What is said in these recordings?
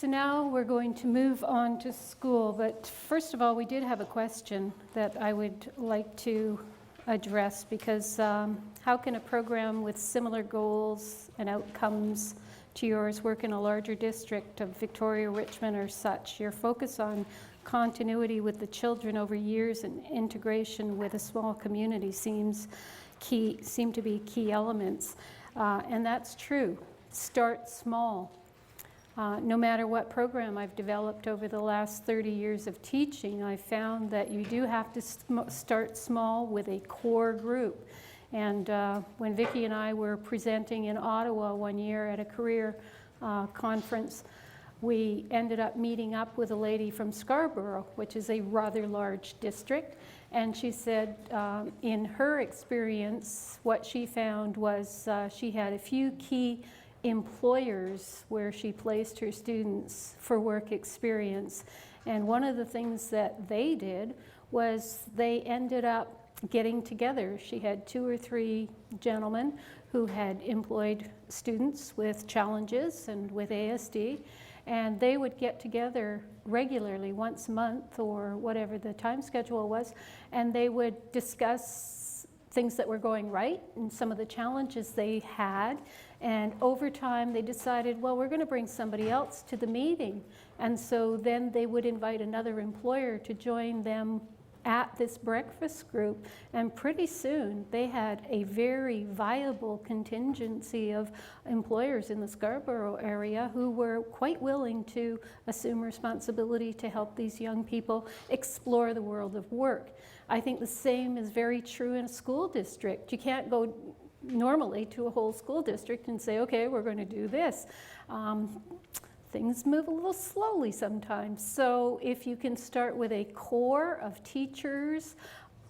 So now we're going to move on to school, but first of all, we did have a question that I would like to address, because how can a program with similar goals and outcomes to yours work in a larger district of Victoria, Richmond, or such? Your focus on continuity with the children over years and integration with a small community seem to be key elements, and that's true. Start small. No matter what program I've developed over the last 30 years of teaching, I found that you do have to start small with a core group. And when Vicki and I were presenting in Ottawa one year at a career conference, we ended up meeting up with a lady from Scarborough, which is a rather large district. And she said in her experience, what she found was she had a few key employers where she placed her students for work experience. And one of the things that they did was they ended up getting together. She had 2 or 3 gentlemen who had employed students with challenges and with ASD, and they would get together regularly, once a month or whatever the time schedule was, and they would discuss things that were going right and some of the challenges they had. And over time they decided, well, we're going to bring somebody else to the meeting. And so then they would invite another employer to join them at this breakfast group, and pretty soon they had a very viable contingency of employers in the Scarborough area who were quite willing to assume responsibility to help these young people explore the world of work. I think the same is very true in a school district. You can't go normally to a whole school district and say, okay, we're going to do this. Things move a little slowly sometimes. So if you can start with a core of teachers,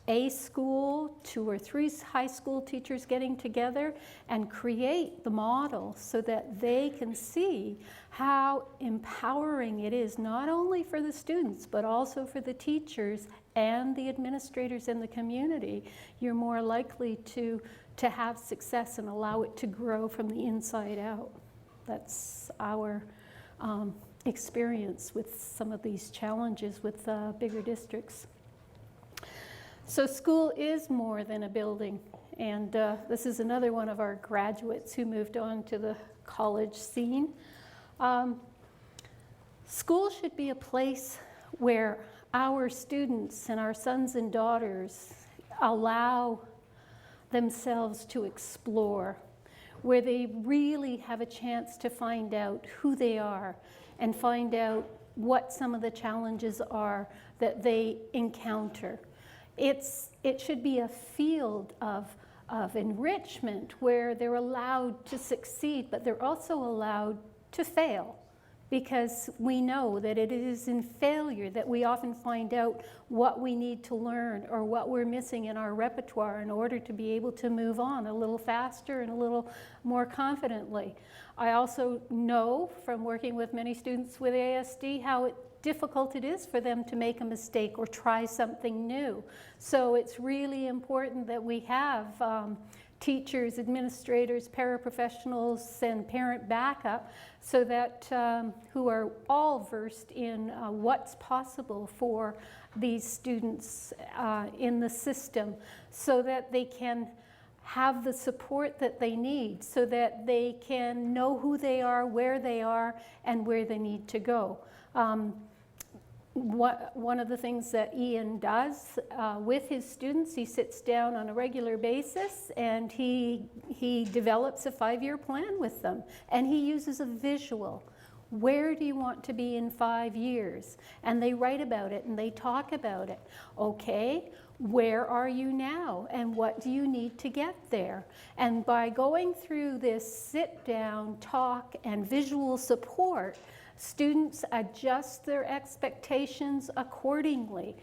a school, 2 or 3 high school teachers getting together, and create the model so that they can see how empowering it is, not only for the students, but also for the teachers and the administrators in the community, you're more likely to have success and allow it to grow from the inside out. That's our experience with some of these challenges with bigger districts. So school is more than a building, and this is another one of our graduates who moved on to the college scene. School should be a place where our students and our sons and daughters allow themselves to explore, where they really have a chance to find out who they are and find out what some of the challenges are that they encounter. It should be a field of enrichment where they're allowed to succeed, but they're also allowed to fail, because we know that it is in failure that we often find out what we need to learn or what we're missing in our repertoire in order to be able to move on a little faster and a little more confidently. I also know from working with many students with ASD how difficult it is for them to make a mistake or try something new. So it's really important that we have teachers, administrators, paraprofessionals, and parent backup, so that who are all versed in what's possible for these students in the system, so that they can have the support that they need, so that they can know who they are, and where they need to go. One of the things that Ian does with his students, he sits down on a regular basis and he develops a 5-year plan with them, and he uses a visual. Where do you want to be in 5 years? And they write about it and they talk about it. Okay, where are you now and what do you need to get there? And by going through this sit down, talk, and visual support, students adjust their expectations accordingly.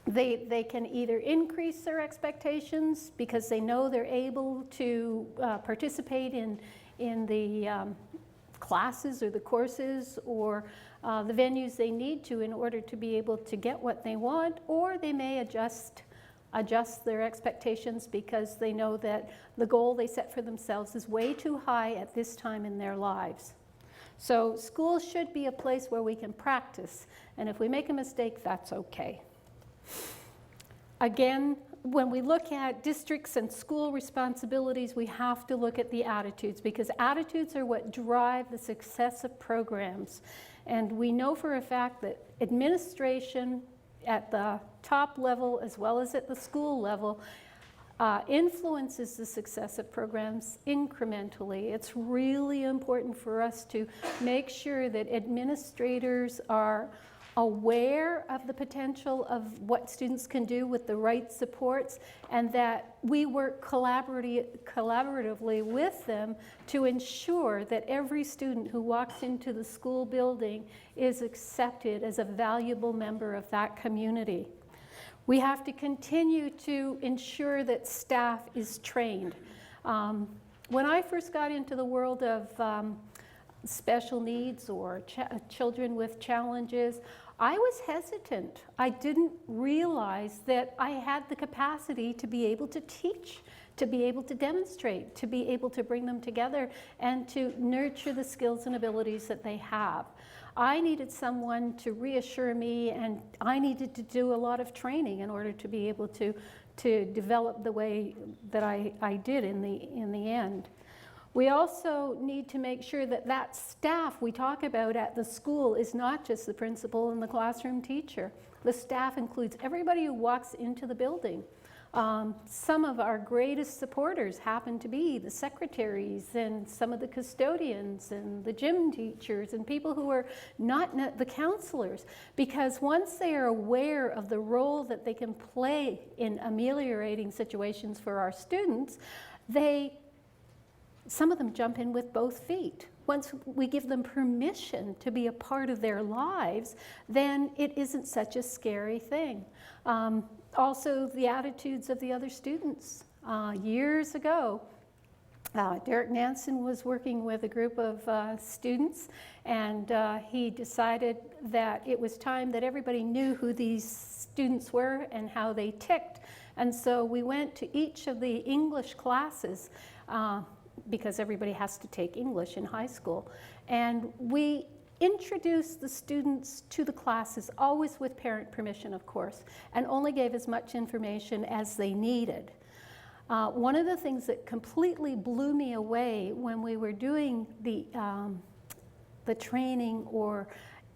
They can either increase their expectations because they know they're able to participate in the classes or the courses or the venues they need to in order to be able to get what they want, or they may adjust their expectations because they know that the goal they set for themselves is way too high at this time in their lives. So school should be a place where we can practice, and if we make a mistake, that's okay. Again, when we look at districts and school responsibilities, we have to look at the attitudes, because attitudes are what drive the success of programs. And we know for a fact that administration at the top level as well as at the school level influences the success of programs incrementally. It's really important for us to make sure that administrators are aware of the potential of what students can do with the right supports, and that we work collaboratively with them to ensure that every student who walks into the school building is accepted as a valuable member of that community. We have to continue to ensure that staff is trained. When I first got into the world of special needs or children with challenges, I was hesitant. I didn't realize that I had the capacity to be able to teach, to be able to demonstrate, to be able to bring them together and to nurture the skills and abilities that they have. I needed someone to reassure me, and I needed to do a lot of training in order to be able to develop the way that I did in the end. We also need to make sure that that staff we talk about at the school is not just the principal and the classroom teacher. The staff includes everybody who walks into the building. Some of our greatest supporters happen to be the secretaries and some of the custodians and the gym teachers and people who are not the counselors, because once they are aware of the role that they can play in ameliorating situations for our students, some of them jump in with both feet. Once we give them permission to be a part of their lives, then it isn't such a scary thing. Also, the attitudes of the other students. Years ago, Derek Nansen was working with a group of students, and he decided that it was time that everybody knew who these students were and how they ticked. And so we went to each of the English classes, because everybody has to take English in high school. And we introduced the students to the classes, always with parent permission, of course, and only gave as much information as they needed. One of the things that completely blew me away when we were doing the training or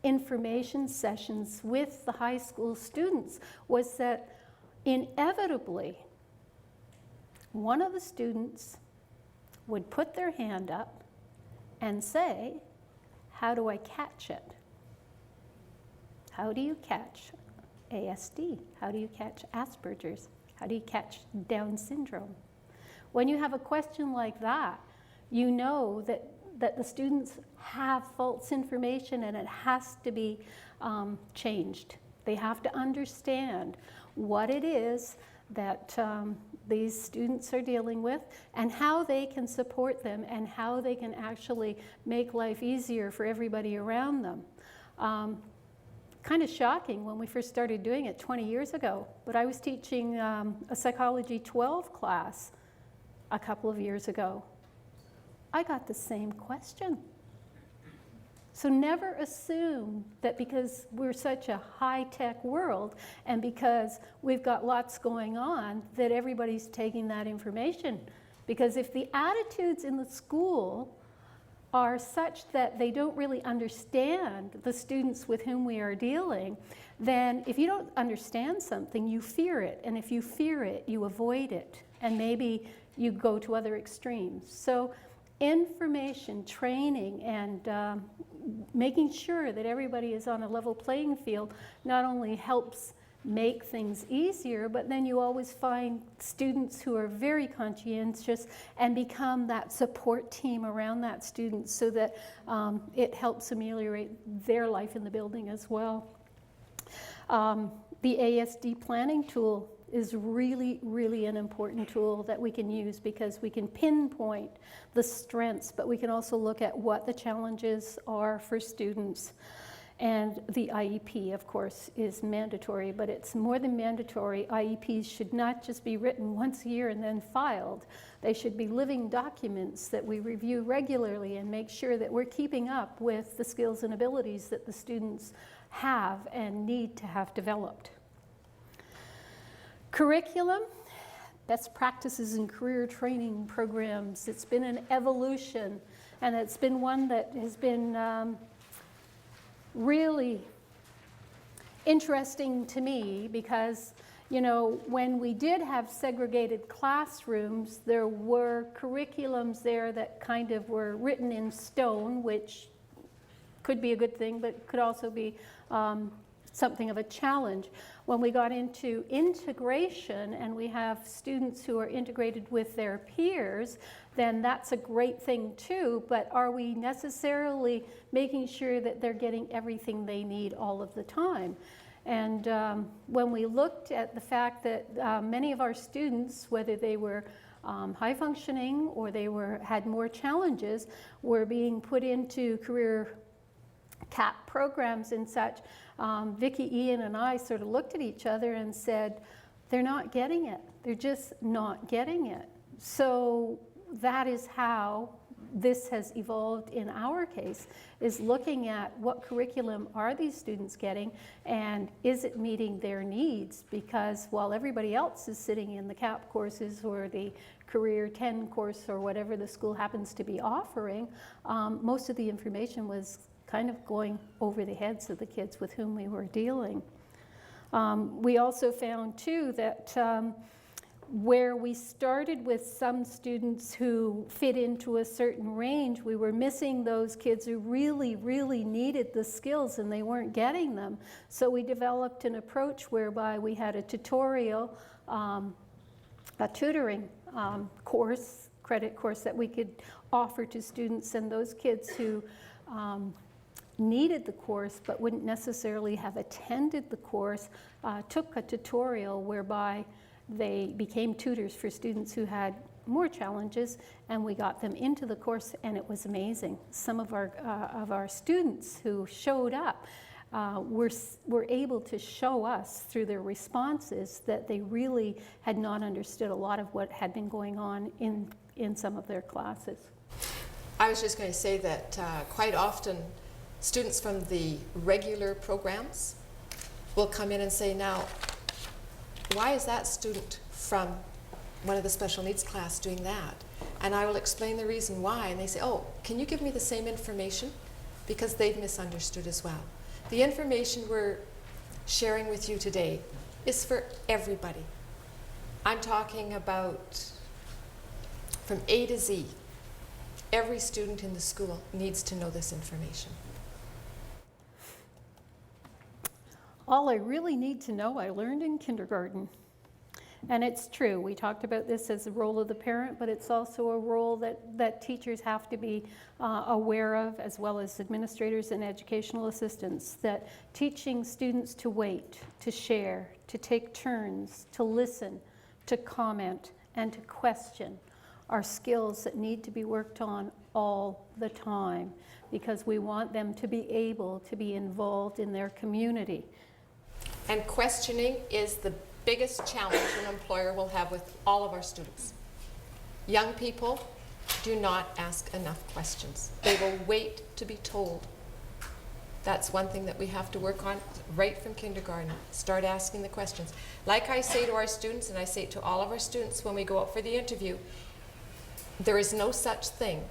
information sessions with the high school students was that inevitably, one of the students would put their hand up and say, "How do I catch it? How do you catch ASD? How do you catch Asperger's? How do you catch Down syndrome?" When you have a question like that, you know that the students have false information and it has to be changed. They have to understand what it is that these students are dealing with and how they can support them and how they can actually make life easier for everybody around them. Kind of shocking when we first started doing it 20 years ago, but I was teaching a Psychology 12 class a couple of years ago. I got the same question. So never assume that because we're such a high-tech world and because we've got lots going on that everybody's taking that information. Because if the attitudes in the school are such that they don't really understand the students with whom we are dealing, then if you don't understand something, you fear it. And if you fear it, you avoid it. And maybe you go to other extremes. So information, training, and making sure that everybody is on a level playing field not only helps make things easier, but then you always find students who are very conscientious and become that support team around that student so that it helps ameliorate their life in the building as well. The ASD planning tool is really, really an important tool that we can use because we can pinpoint the strengths, but we can also look at what the challenges are for students. And the IEP, of course, is mandatory, but it's more than mandatory. IEPs should not just be written once a year and then filed. They should be living documents that we review regularly and make sure that we're keeping up with the skills and abilities that the students have and need to have developed. Curriculum, best practices in career training programs. It's been an evolution, and it's been one that has been really interesting to me because, you know, when we did have segregated classrooms, there were curriculums there that kind of were written in stone, which could be a good thing, but could also be something of a challenge. When we got into integration and we have students who are integrated with their peers, then that's a great thing too, but are we necessarily making sure that they're getting everything they need all of the time? And when we looked at the fact that many of our students, whether they were high functioning or they had more challenges, were being put into career CAP programs and such, Vicki, Ian, and I sort of looked at each other and said, they're not getting it. They're just not getting it. So that is how this has evolved in our case, is looking at what curriculum are these students getting and is it meeting their needs? Because while everybody else is sitting in the CAP courses or the Career 10 course or whatever the school happens to be offering, most of the information was kind of going over the heads of the kids with whom we were dealing. We also found too that where we started with some students who fit into a certain range, we were missing those kids who really, really needed the skills and they weren't getting them. So we developed an approach whereby we had a tutorial, a tutoring course, credit course that we could offer to students, and those kids who needed the course but wouldn't necessarily have attended the course took a tutorial whereby they became tutors for students who had more challenges, and we got them into the course, and it was amazing. Some of our students who showed up were able to show us through their responses that they really had not understood a lot of what had been going on in some of their classes. I was just going to say that quite often students from the regular programs will come in and say, now, why is that student from one of the special needs class doing that? And I will explain the reason why, and they say, oh, can you give me the same information? Because they've misunderstood as well. The information we're sharing with you today is for everybody. I'm talking about from A to Z. Every student in the school needs to know this information. All I really need to know, I learned in kindergarten. And it's true, we talked about this as the role of the parent, but it's also a role that teachers have to be aware of, as well as administrators and educational assistants, that teaching students to wait, to share, to take turns, to listen, to comment, and to question are skills that need to be worked on all the time, because we want them to be able to be involved in their community. And questioning is the biggest challenge an employer will have with all of our students. Young people do not ask enough questions. They will wait to be told. That's one thing that we have to work on right from kindergarten. Start asking the questions. Like I say to our students, and I say it to all of our students when we go out for the interview, there is no such thing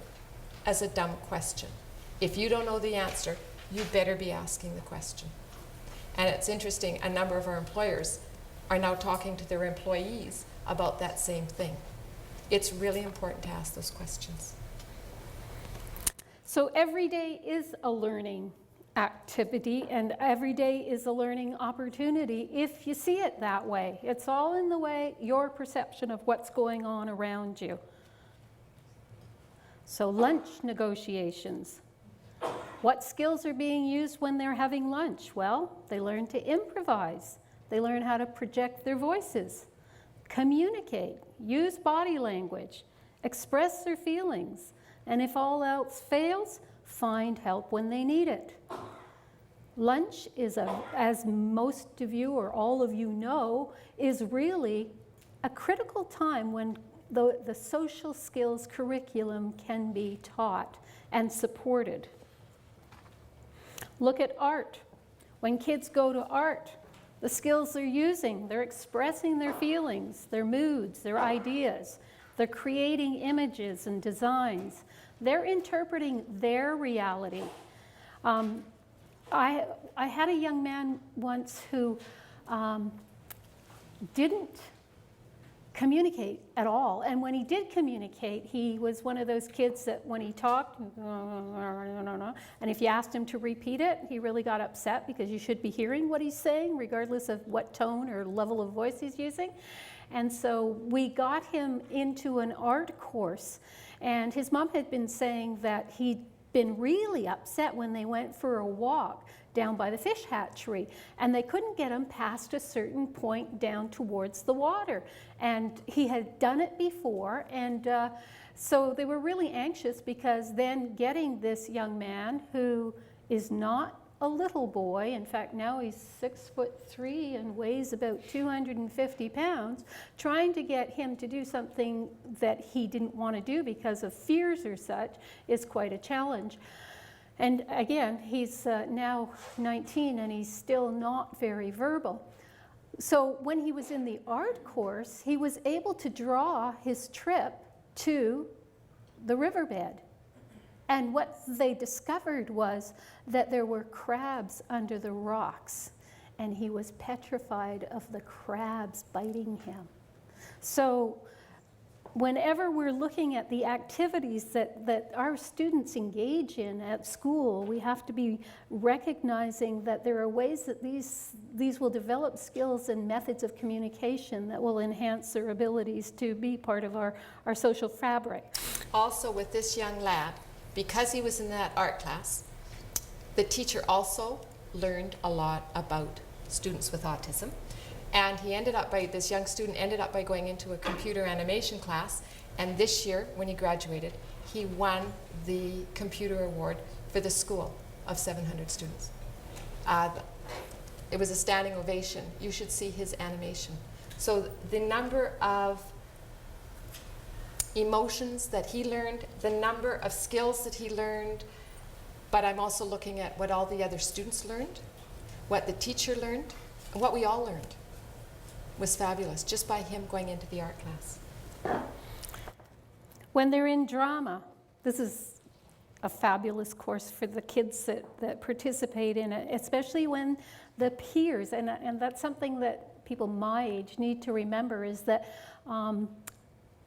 as a dumb question. If you don't know the answer, you better be asking the question. And it's interesting, a number of our employers are now talking to their employees about that same thing. It's really important to ask those questions. So every day is a learning activity, and every day is a learning opportunity if you see it that way. It's all in the way, your perception of what's going on around you. So lunch negotiations. What skills are being used when they're having lunch? Well, they learn to improvise. They learn how to project their voices, communicate, use body language, express their feelings, and if all else fails, find help when they need it. Lunch is, as most of you or all of you know, is really a critical time when the social skills curriculum can be taught and supported. Look at art. When kids go to art, the skills they're using, they're expressing their feelings, their moods, their ideas. They're creating images and designs. They're interpreting their reality. I had a young man once who didn't communicate at all. And when he did communicate, he was one of those kids that when he talked, and if you asked him to repeat it, he really got upset because you should be hearing what he's saying, regardless of what tone or level of voice he's using. And so we got him into an art course. And his mom had been saying that he'd been really upset when they went for a walk down by the fish hatchery, and they couldn't get him past a certain point down towards the water. And he had done it before, and so they were really anxious, because then getting this young man, who is not a little boy, in fact now he's 6'3" and weighs about 250 pounds, trying to get him to do something that he didn't want to do because of fears or such is quite a challenge. And again, he's now 19 and he's still not very verbal. So when he was in the art course, he was able to draw his trip to the riverbed. And what they discovered was that there were crabs under the rocks, and he was petrified of the crabs biting him. So whenever we're looking at the activities that our students engage in at school, we have to be recognizing that there are ways that these will develop skills and methods of communication that will enhance their abilities to be part of our social fabric. Also with this young lad, because he was in that art class, the teacher also learned a lot about students with autism. And this young student ended up by going into a computer animation class. And this year, when he graduated, he won the computer award for the school of 700 students. It was a standing ovation. You should see his animation. So the number of emotions that he learned, the number of skills that he learned, but I'm also looking at what all the other students learned, what the teacher learned, and what we all learned was fabulous just by him going into the art class. When they're in drama, this is a fabulous course for the kids that participate in it, especially when the peers, and that's something that people my age need to remember, is that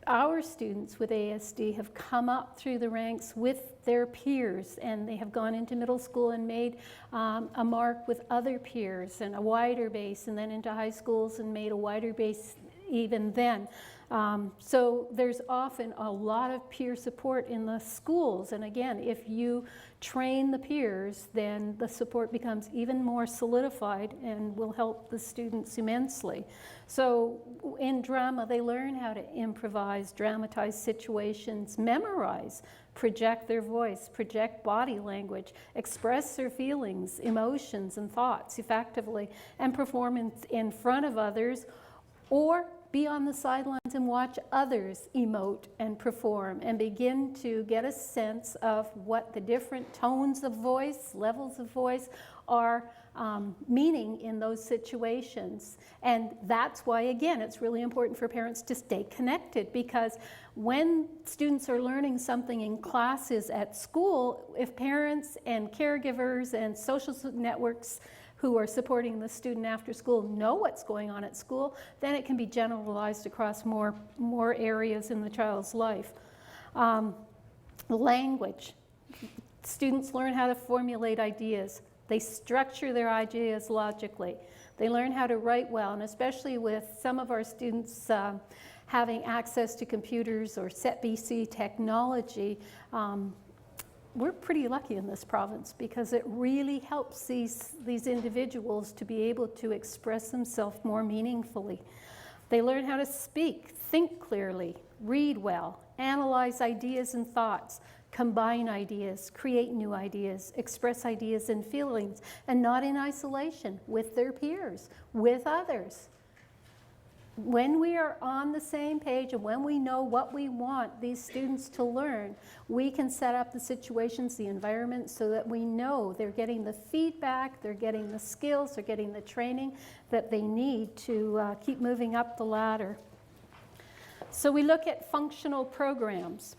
our students with ASD have come up through the ranks with their peers, and they have gone into middle school and made a mark with other peers and a wider base, and then into high schools and made a wider base even then. So there's often a lot of peer support in the schools, and again, if you train the peers, then the support becomes even more solidified and will help the students immensely. So in drama, they learn how to improvise, dramatize situations, memorize, project their voice, project body language, express their feelings, emotions, and thoughts effectively, and perform in front of others, or be on the sidelines and watch others emote and perform, and begin to get a sense of what the different tones of voice, levels of voice are meaning in those situations. And that's why, again, it's really important for parents to stay connected, because when students are learning something in classes at school, if parents and caregivers and social networks who are supporting the student after school know what's going on at school, then it can be generalized across more areas in the child's life. Language. Students learn how to formulate ideas. They structure their ideas logically. They learn how to write well, and especially with some of our students having access to computers or SETBC technology, we're pretty lucky in this province, because it really helps these individuals to be able to express themselves more meaningfully. They learn how to speak, think clearly, read well, analyze ideas and thoughts, combine ideas, create new ideas, express ideas and feelings, and not in isolation, with their peers, with others. When we are on the same page and when we know what we want these students to learn, we can set up the situations, the environment, so that we know they're getting the feedback, they're getting the skills, they're getting the training that they need to keep moving up the ladder. So we look at functional programs.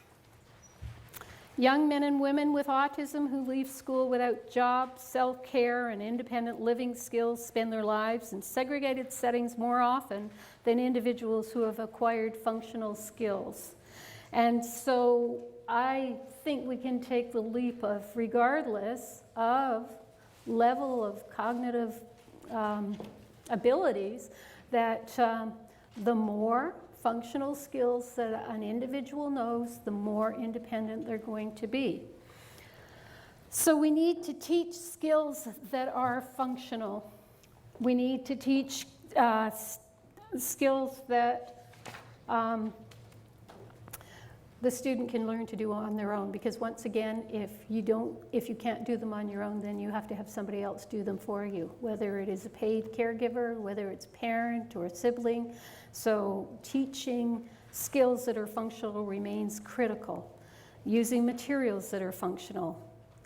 Young men and women with autism who leave school without jobs, self-care, and independent living skills spend their lives in segregated settings more often than individuals who have acquired functional skills. And so I think we can take the leap of, regardless of level of cognitive abilities, that the more functional skills that an individual knows, the more independent they're going to be. So we need to teach skills that are functional. We need to teach skills that the student can learn to do on their own, because once again, if you can't do them on your own, then you have to have somebody else do them for you, whether it is a paid caregiver, whether it's parent or a sibling. So teaching skills that are functional remains critical. Using materials that are functional,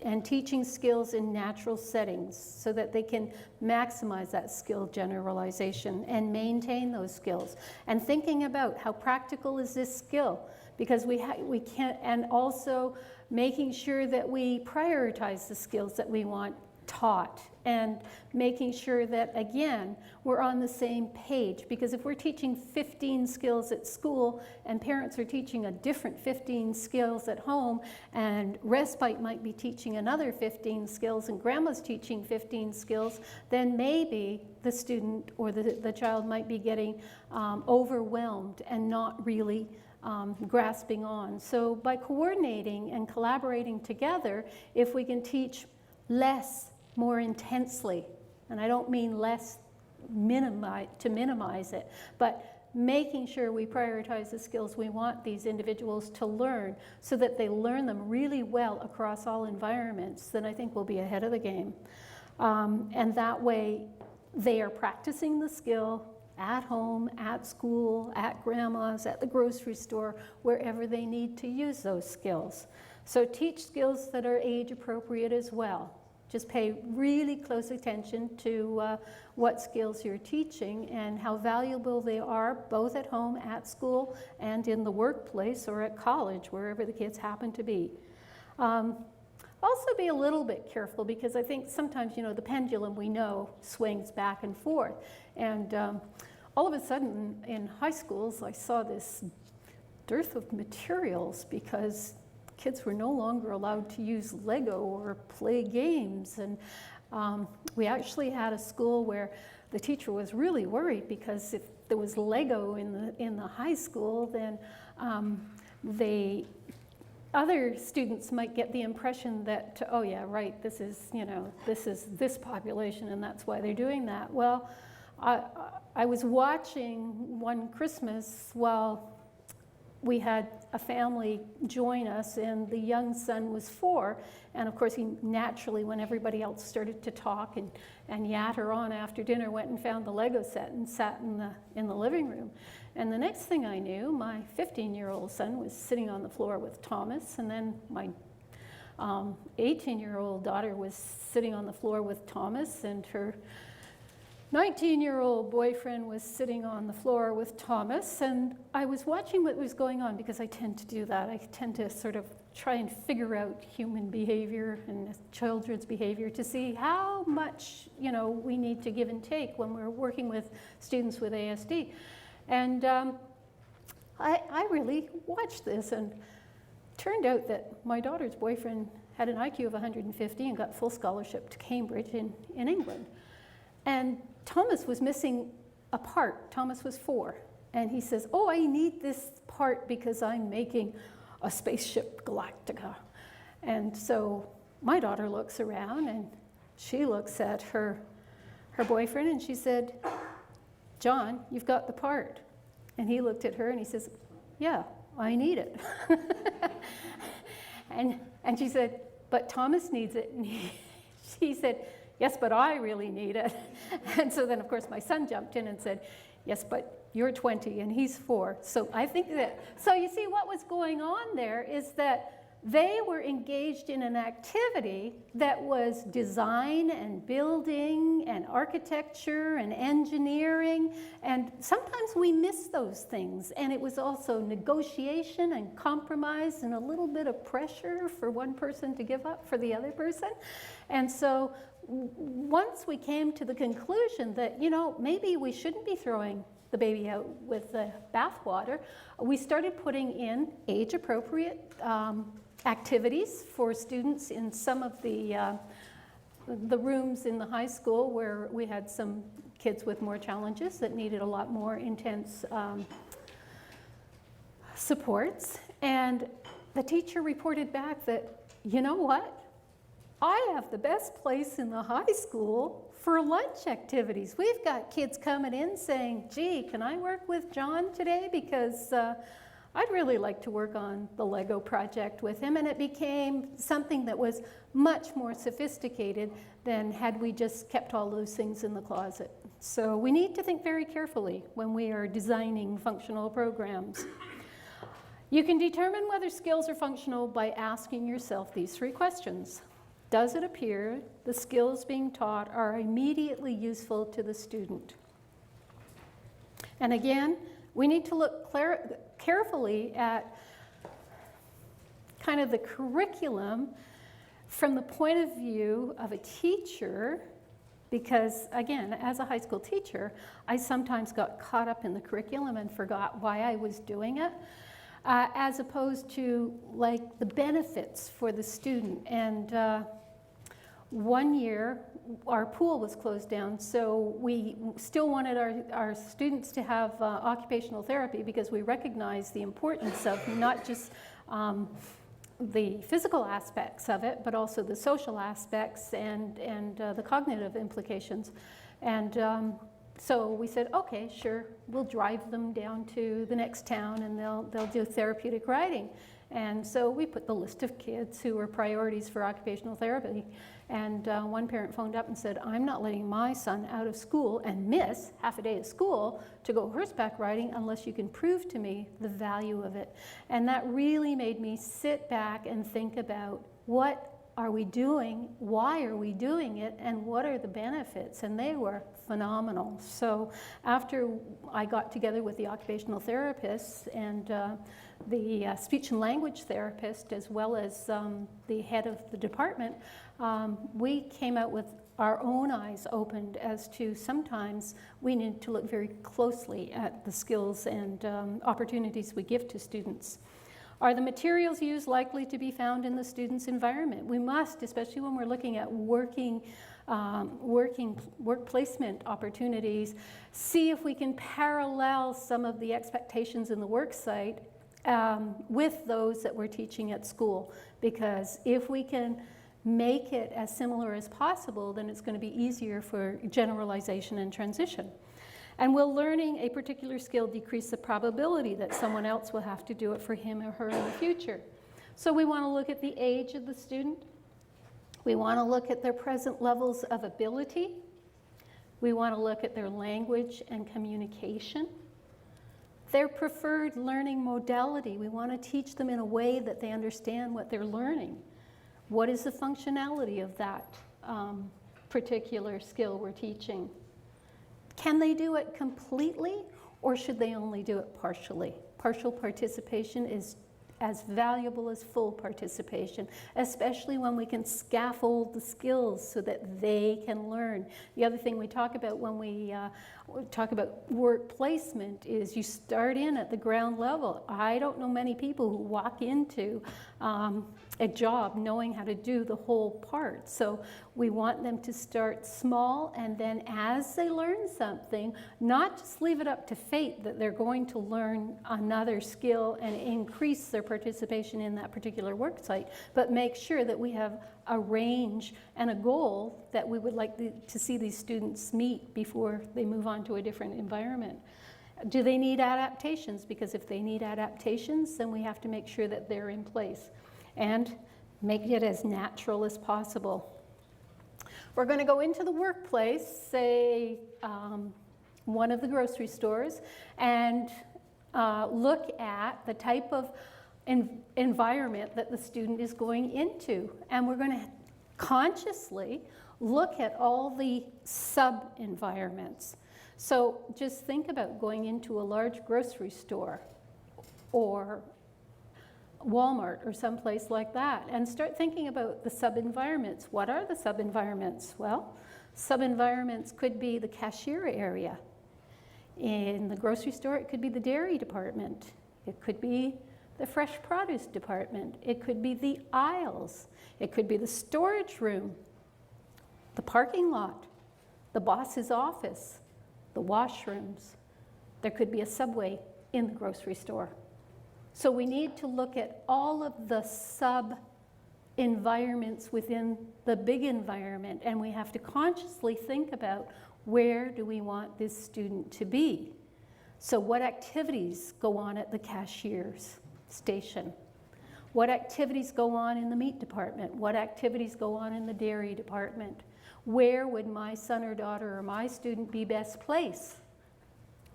and teaching skills in natural settings so that they can maximize that skill generalization and maintain those skills. And thinking about how practical is this skill, because we can't, and also making sure that we prioritize the skills that we want taught, and making sure that, again, we're on the same page. Because if we're teaching 15 skills at school and parents are teaching a different 15 skills at home, and respite might be teaching another 15 skills, and grandma's teaching 15 skills, then maybe the student or the child might be getting overwhelmed and not really grasping on. So by coordinating and collaborating together, if we can teach less more intensely, and I don't mean less to minimize it, but making sure we prioritize the skills we want these individuals to learn so that they learn them really well across all environments, then I think we'll be ahead of the game. And that way they are practicing the skill at home, at school, at grandma's, at the grocery store, wherever they need to use those skills. So teach skills that are age appropriate as well. Just pay really close attention to what skills you're teaching and how valuable they are, both at home, at school, and in the workplace or at college, wherever the kids happen to be. Also be a little bit careful, because I think sometimes, the pendulum, we know, swings back and forth. And all of a sudden in high schools, I saw this dearth of materials because kids were no longer allowed to use Lego or play games. And we actually had a school where the teacher was really worried, because if there was Lego in the high school, then other students might get the impression that, oh yeah, right, this is this population, and that's why they're doing that. Well, I was watching one Christmas while we had a family join us, and the young son was 4, and of course he naturally, when everybody else started to talk and yatter on after dinner, went and found the Lego set and sat in the living room. And the next thing I knew, my 15-year-old son was sitting on the floor with Thomas, and then my 18-year-old daughter was sitting on the floor with Thomas, and her 19-year-old boyfriend was sitting on the floor with Thomas. And I was watching what was going on, because I tend to do that. I tend to sort of try and figure out human behavior and children's behavior to see how much we need to give and take when we're working with students with ASD. And I really watched this, and it turned out that my daughter's boyfriend had an IQ of 150 and got full scholarship to Cambridge in England. And Thomas was missing a part. Thomas was 4. And he says, oh, I need this part because I'm making a spaceship Galactica. And so my daughter looks around, and she looks at her boyfriend, and she said, John, you've got the part. And he looked at her and he says, yeah, I need it. And she said, but Thomas needs it. And she said, yes, but I really need it. And so then, of course, my son jumped in and said, yes, but you're 20 and he's 4. So I think that, so you see what was going on there is that they were engaged in an activity that was design and building and architecture and engineering, and sometimes we miss those things. And it was also negotiation and compromise and a little bit of pressure for one person to give up for the other person. And so once we came to the conclusion that, you know, maybe we shouldn't be throwing the baby out with the bathwater, we started putting in age-appropriate activities for students in some of the rooms in the high school where we had some kids with more challenges that needed a lot more intense supports. And the teacher reported back that, you know what? I have the best place in the high school for lunch activities. We've got kids coming in saying, gee, can I work with John today? Because I'd really like to work on the Lego project with him. And it became something that was much more sophisticated than had we just kept all those things in the closet. So we need to think very carefully when we are designing functional programs. You can determine whether skills are functional by asking yourself these 3 questions. Does it appear the skills being taught are immediately useful to the student? And again, we need to look carefully at kind of the curriculum from the point of view of a teacher, because again, as a high school teacher, I sometimes got caught up in the curriculum and forgot why I was doing it, as opposed to like the benefits for the student. And one year, our pool was closed down, so we still wanted our students to have occupational therapy because we recognize the importance of not just the physical aspects of it, but also the social aspects and the cognitive implications. And so we said, okay, sure, we'll drive them down to the next town and they'll do therapeutic riding. And so we put the list of kids who were priorities for occupational therapy. And one parent phoned up and said, I'm not letting my son out of school and miss half a day of school to go horseback riding unless you can prove to me the value of it. And that really made me sit back and think about what are we doing, why are we doing it, and what are the benefits? And they were phenomenal. So after I got together with the occupational therapists and the speech and language therapist, as well as the head of the department, we came out with our own eyes opened as to sometimes we need to look very closely at the skills and opportunities we give to students. Are the materials used likely to be found in the student's environment? We must, especially when we're looking at work placement opportunities, see if we can parallel some of the expectations in the work site with those that we're teaching at school. Because if we can make it as similar as possible, then it's going to be easier for generalization and transition. And will learning a particular skill decrease the probability that someone else will have to do it for him or her in the future? So we want to look at the age of the student. We want to look at their present levels of ability. We want to look at their language and communication. Their preferred learning modality. We want to teach them in a way that they understand what they're learning. What is the functionality of that particular skill we're teaching? Can they do it completely, or should they only do it partially? Partial participation is as valuable as full participation, especially when we can scaffold the skills so that they can learn. The other thing we talk about when we talk about work placement is you start in at the ground level. I don't know many people who walk into a job knowing how to do the whole part. So we want them to start small, and then as they learn something, not just leave it up to fate that they're going to learn another skill and increase their participation in that particular work site, but make sure that we have a range and a goal that we would like to see these students meet before they move on to a different environment. Do they need adaptations? Because if they need adaptations, then we have to make sure that they're in place. And make it as natural as possible. We're going to go into the workplace, say one of the grocery stores, and look at the type of environment that the student is going into. And we're going to consciously look at all the sub-environments. So just think about going into a large grocery store or Walmart or someplace like that, and start thinking about the sub-environments. What are the sub-environments? Well, sub-environments could be the cashier area. In the grocery store, it could be the dairy department. It could be the fresh produce department. It could be the aisles. It could be the storage room, the parking lot, the boss's office, the washrooms. There could be a subway in the grocery store. So we need to look at all of the sub-environments within the big environment, and we have to consciously think about where do we want this student to be. So what activities go on at the cashier's station? What activities go on in the meat department? What activities go on in the dairy department? Where would my son or daughter or my student be best placed?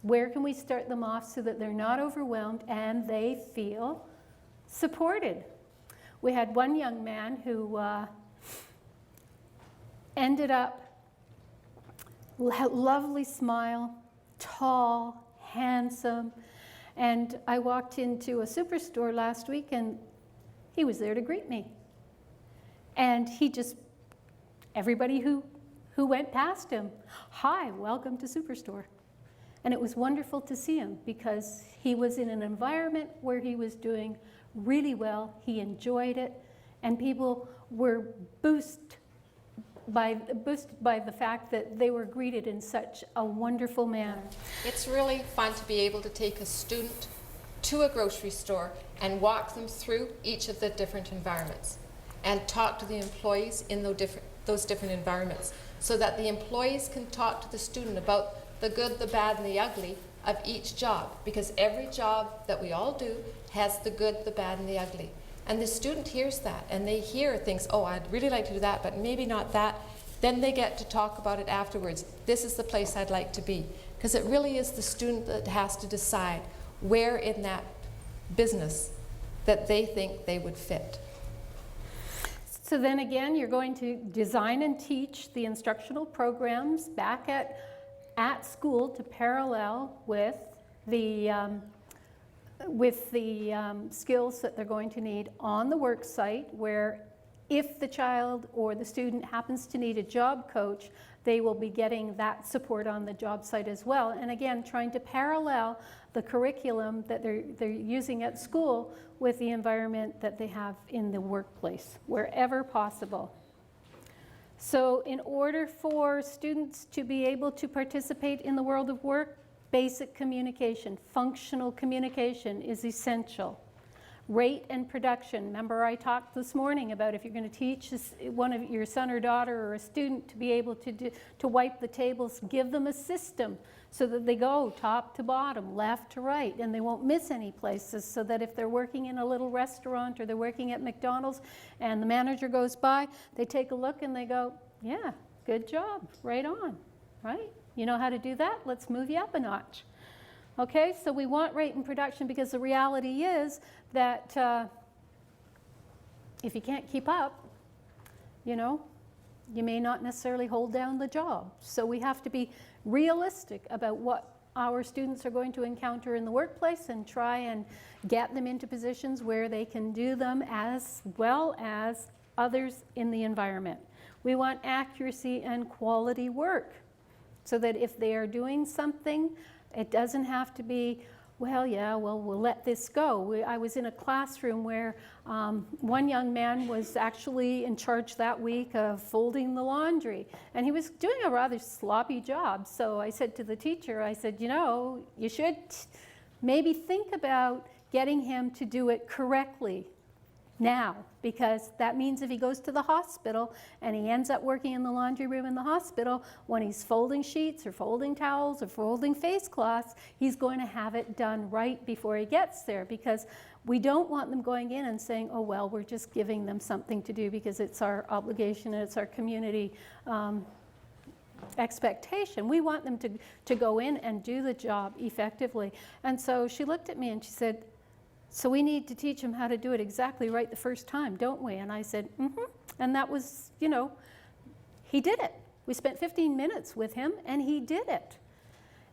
Where can we start them off so that they're not overwhelmed and they feel supported? We had one young man who ended up, lovely smile, tall, handsome, and I walked into a superstore last week and he was there to greet me. And he just, everybody who went past him, hi, welcome to Superstore. And it was wonderful to see him because he was in an environment where he was doing really well, he enjoyed it, and people were boosted by the fact that they were greeted in such a wonderful manner. It's really fun to be able to take a student to a grocery store and walk them through each of the different environments and talk to the employees in those different environments so that the employees can talk to the student about the good, the bad, and the ugly of each job, because every job that we all do has the good, the bad, and the ugly. And the student hears that, and they hear things, oh, I'd really like to do that, but maybe not that. Then they get to talk about it afterwards. This is the place I'd like to be. Because it really is the student that has to decide where in that business that they think they would fit. So then again, you're going to design and teach the instructional programs back at school to parallel with the skills that they're going to need on the work site, where if the child or the student happens to need a job coach, they will be getting that support on the job site as well. And again, trying to parallel the curriculum that they're using at school with the environment that they have in the workplace, wherever possible. So in order for students to be able to participate in the world of work, basic communication, functional communication is essential. Rate and production. Remember I talked this morning about if you're going to teach one of your son or daughter or a student to be able to wipe the tables, give them a system so that they go top to bottom, left to right, and they won't miss any places, so that if they're working in a little restaurant or they're working at McDonald's and the manager goes by, they take a look and they go, yeah, good job, right on, right? You know how to do that? Let's move you up a notch. Okay, so we want rate and production because the reality is that if you can't keep up, you know, you may not necessarily hold down the job. So we have to be realistic about what our students are going to encounter in the workplace and try and get them into positions where they can do them as well as others in the environment. We want accuracy and quality work so that if they are doing something, it doesn't have to be, well, yeah, well, we'll let this go. I was in a classroom where one young man was actually in charge that week of folding the laundry, and he was doing a rather sloppy job. So I said to the teacher, I said, you know, you should maybe think about getting him to do it correctly now, because that means if he goes to the hospital and he ends up working in the laundry room in the hospital, when he's folding sheets or folding towels or folding face cloths, he's going to have it done right before he gets there, because we don't want them going in and saying, oh, well, we're just giving them something to do because it's our obligation and it's our community expectation. We want them to go in and do the job effectively. And so she looked at me and she said, so we need to teach him how to do it exactly right the first time, don't we? And I said, mm-hmm. And that was, you know, he did it. We spent 15 minutes with him and he did it.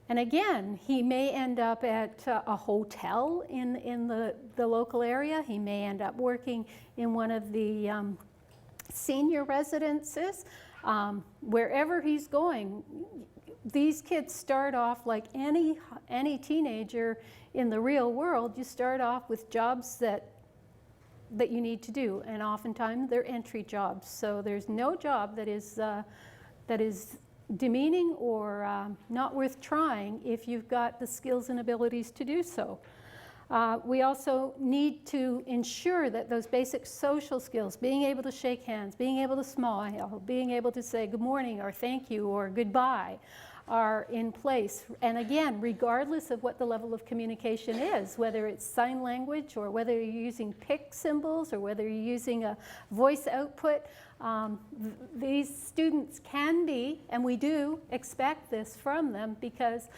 And again, he may end up at a hotel in the local area. He may end up working in one of the senior residences. Wherever he's going, these kids start off like any teenager in the real world. You start off with jobs that you need to do, and oftentimes they're entry jobs. So there's no job that is demeaning or not worth trying if you've got the skills and abilities to do so. We also need to ensure that those basic social skills, being able to shake hands, being able to smile, being able to say good morning or thank you or goodbye, are in place. And again, regardless of what the level of communication is, whether it's sign language or whether you're using PIC symbols or whether you're using a voice output, these students can be, and we do expect this from them, because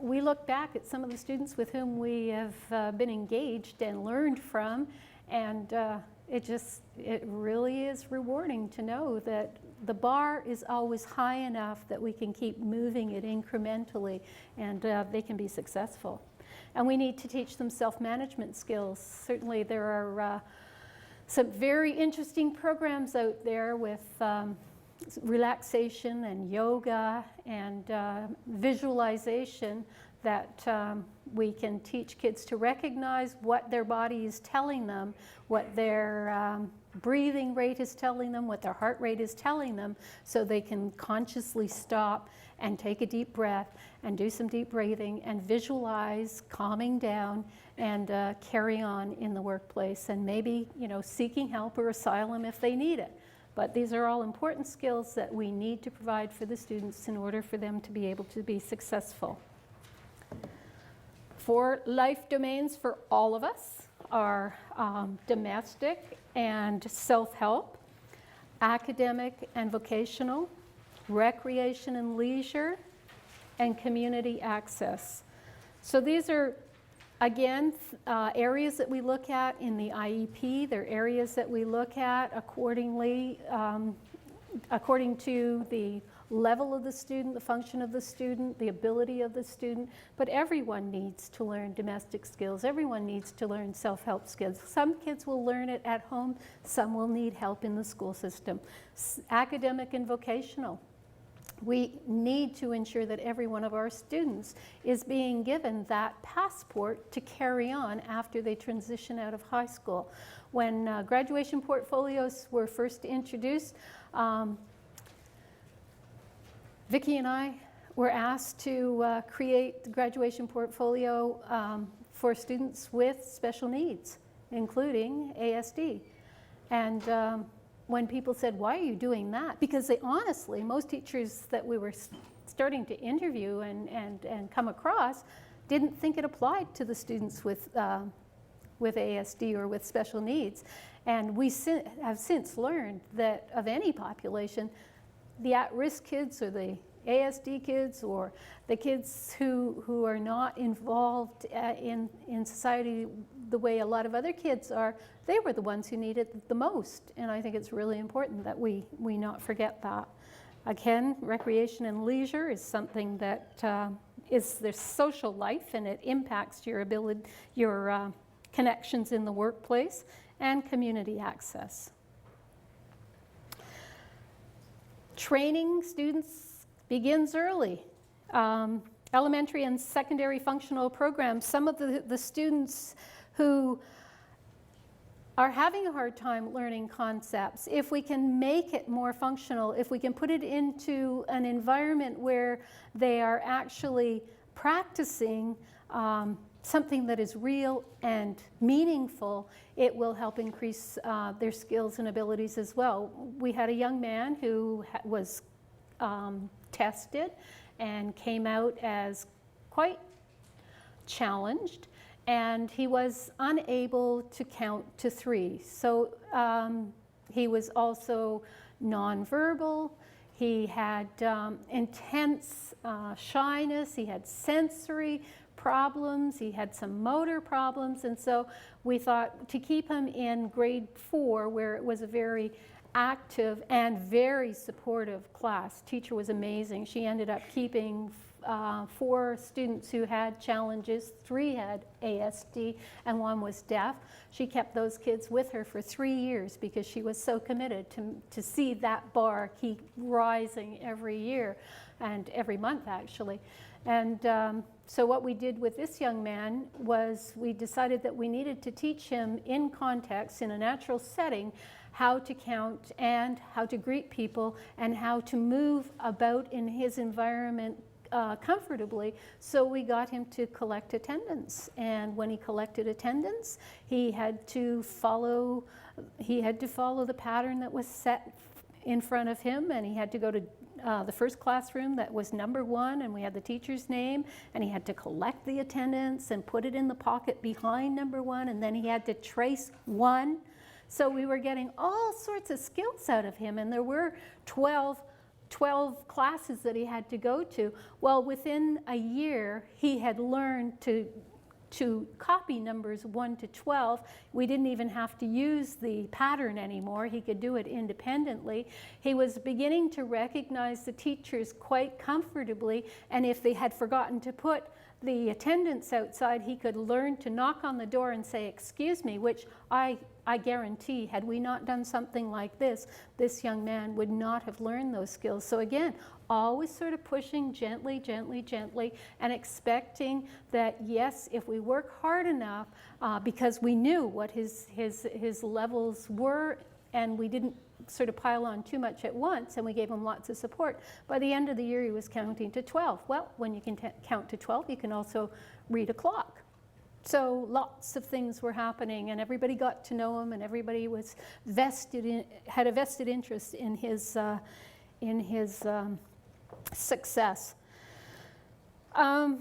we look back at some of the students with whom we have been engaged and learned from, and it really is rewarding to know that the bar is always high enough that we can keep moving it incrementally, and they can be successful. And we need to teach them self-management skills. Certainly there are some very interesting programs out there with relaxation and yoga and visualization that we can teach kids to recognize what their body is telling them, what their breathing rate is telling them, what their heart rate is telling them, so they can consciously stop and take a deep breath and do some deep breathing and visualize calming down and carry on in the workplace, and maybe, you know, seeking help or asylum if they need it. But these are all important skills that we need to provide for the students in order for them to be able to be successful. 4 life domains for all of us are domestic and self-help, academic and vocational, recreation and leisure, and community access. So these are, again, areas that we look at in the IEP. They're areas that we look at accordingly, according to the level of the student, the function of the student, the ability of the student. But everyone needs to learn domestic skills. Everyone needs to learn self-help skills. Some kids will learn it at home. Some will need help in the school system. Academic and vocational. We need to ensure that every one of our students is being given that passport to carry on after they transition out of high school. When graduation portfolios were first introduced, Vicki and I were asked to create the graduation portfolio for students with special needs, including ASD. And when people said, why are you doing that? Because they honestly, most teachers that we were starting to interview and come across didn't think it applied to the students with ASD or with special needs. And we have since learned that of any population, the at-risk kids or the ASD kids or the kids who are not involved in society the way a lot of other kids are, they were the ones who needed it the most. And I think it's really important that we not forget that. Again, recreation and leisure is something that is their social life, and it impacts your ability, your connections in the workplace, and community access. Training students begins early. Elementary and secondary functional programs, some of the students who are having a hard time learning concepts, if we can make it more functional, if we can put it into an environment where they are actually practicing something that is real and meaningful, it will help increase their skills and abilities as well. We had a young man who was tested and came out as quite challenged, and he was unable to count to 3. So he was also nonverbal. He had intense shyness. He had sensory problems. He had some motor problems. And so we thought to keep him in grade 4, where it was a very active and very supportive class. Teacher was amazing. She ended up keeping 4 students who had challenges. 3 had ASD and 1 was deaf. She kept those kids with her for 3 years because she was so committed to see that bar keep rising every year and every month, actually. And so what we did with this young man was we decided that we needed to teach him in context, in a natural setting, how to count and how to greet people and how to move about in his environment comfortably. So we got him to collect attendance, and when he collected attendance, he had to follow the pattern that was set in front of him, and he had to go to the first classroom that was number 1, and we had the teacher's name, and he had to collect the attendance and put it in the pocket behind number 1, and then he had to trace 1. So we were getting all sorts of skills out of him, and there were 12 classes that he had to go to. Well, within a year, he had learned to copy numbers 1 to 12. We didn't even have to use the pattern anymore. He could do it independently. He was beginning to recognize the teachers quite comfortably, and if they had forgotten to put the attendance outside, he could learn to knock on the door and say, "Excuse me," which I guarantee, had we not done something like this young man would not have learned those skills. So again, always sort of pushing gently, gently, gently, and expecting that, yes, if we work hard enough, because we knew what his levels were, and we didn't sort of pile on too much at once, and we gave him lots of support. By the end of the year, he was counting to 12. Well, when you can count to 12, you can also read a clock. So lots of things were happening, and everybody got to know him, and everybody was had a vested interest in his success.